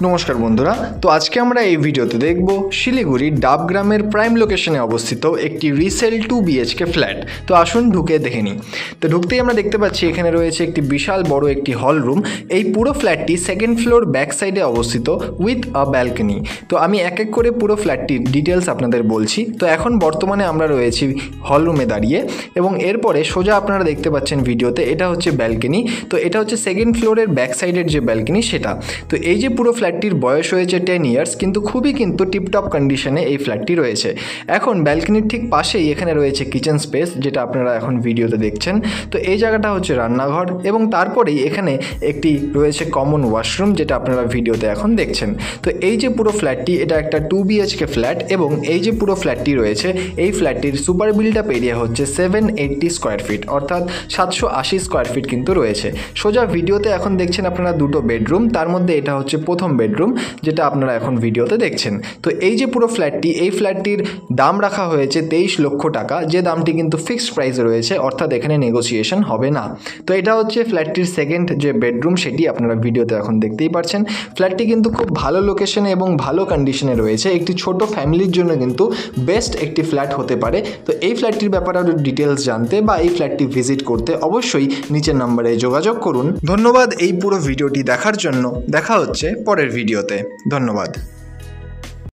নমস্কার বন্ধুরা, তো আজকে আমরা এই ভিডিওতে দেখব শিলিগুড়ি ডাবগ্রামের প্রাইম লোকেশনে অবস্থিত একটি রিসেল 2 বিএইচকে ফ্ল্যাট। তো আসুন ঢুকে দেখে নিই। তো ঢুকতেই আমরা দেখতে পাচ্ছি এখানে রয়েছে একটি বিশাল বড় একটি হল রুম। এই পুরো ফ্ল্যাটটি সেকেন্ড ফ্লোর ব্যাক সাইডে অবস্থিত উইথ আ ব্যালকনি। তো আমি এক এক করে পুরো ফ্ল্যাটটির ডিটেলস আপনাদের বলছি। তো এখন বর্তমানে আমরা রয়েছি হল রুমে দাঁড়িয়ে, এবং এরপরে সোজা আপনারা দেখতে পাচ্ছেন ভিডিওতে এটা হচ্ছে ব্যালকনি। তো এটা হচ্ছে সেকেন্ড ফ্লোরের ব্যাক সাইডের যে ব্যালকনি সেটা। তো এই যে পুরো ফ্ল্যাটটির বয়স হয়েছে 10 ইয়ার্স, কিন্তু খুবই টিপটপ কন্ডিশনে এই ফ্ল্যাটটি রয়েছে। এখন ব্যালকনির ঠিক পাশেই এখানে রয়েছে কিচেন স্পেস, যেটা আপনারা এখন ভিডিওতে দেখছেন। তো এই জায়গাটা হচ্ছে রান্নাঘর, এবং তারপরেই এখানে একটি রয়েছে কমন ওয়াশরুম, যেটা আপনারা ভিডিওতে এখন দেখছেন। তো এই যে পুরো ফ্ল্যাটটি, এটা একটা 2 বিএইচকে ফ্ল্যাট, এবং এই যে পুরো ফ্ল্যাটটি রয়েছে এই ফ্ল্যাটটির সুপার বিল্ড আপ এরিয়া হচ্ছে 780 স্কোয়ার ফিট, অর্থাৎ 780 স্কোয়ার ফিট কিন্তু রয়েছে। সোজা ভিডিওতে এখন দেখছেন আপনারা দুটো বেডরুম, তার মধ্যে এটা হচ্ছে প্রথম বেডরুম, যেটা আপনারা এখন ভিডিওতে দেখছেন। তো এই যে পুরো ফ্ল্যাটটি, এই ফ্ল্যাটটির দাম রাখা হয়েছে 23 লক্ষ টাকা, যে দামটি কিন্তু ফিক্সড প্রাইসে রয়েছে, অর্থাৎ এখানে নেগোসিয়েশন হবে না। তো এটা হচ্ছে ফ্ল্যাটটির সেকেন্ড যে বেডরুম, সেটি আপনারা ভিডিওতে এখন দেখতেই পাচ্ছেন। ফ্ল্যাটটি কিন্তু খুব ভালো লোকেশনে এবং ভালো কন্ডিশনে রয়েছে। একটি ছোট ফ্যামিলির জন্য কিন্তু বেস্ট একটি ফ্ল্যাট হতে পারে। তো এই ফ্ল্যাটটির ব্যাপারে আরও ডিটেলস জানতে বা এই ফ্ল্যাটটি ভিজিট করতে অবশ্যই নিচের নম্বরে যোগাযোগ করুন। ধন্যবাদ এই পুরো ভিডিওটি দেখার জন্য। দেখা হচ্ছে পরের ভিডিওতে। ধন্যবাদ।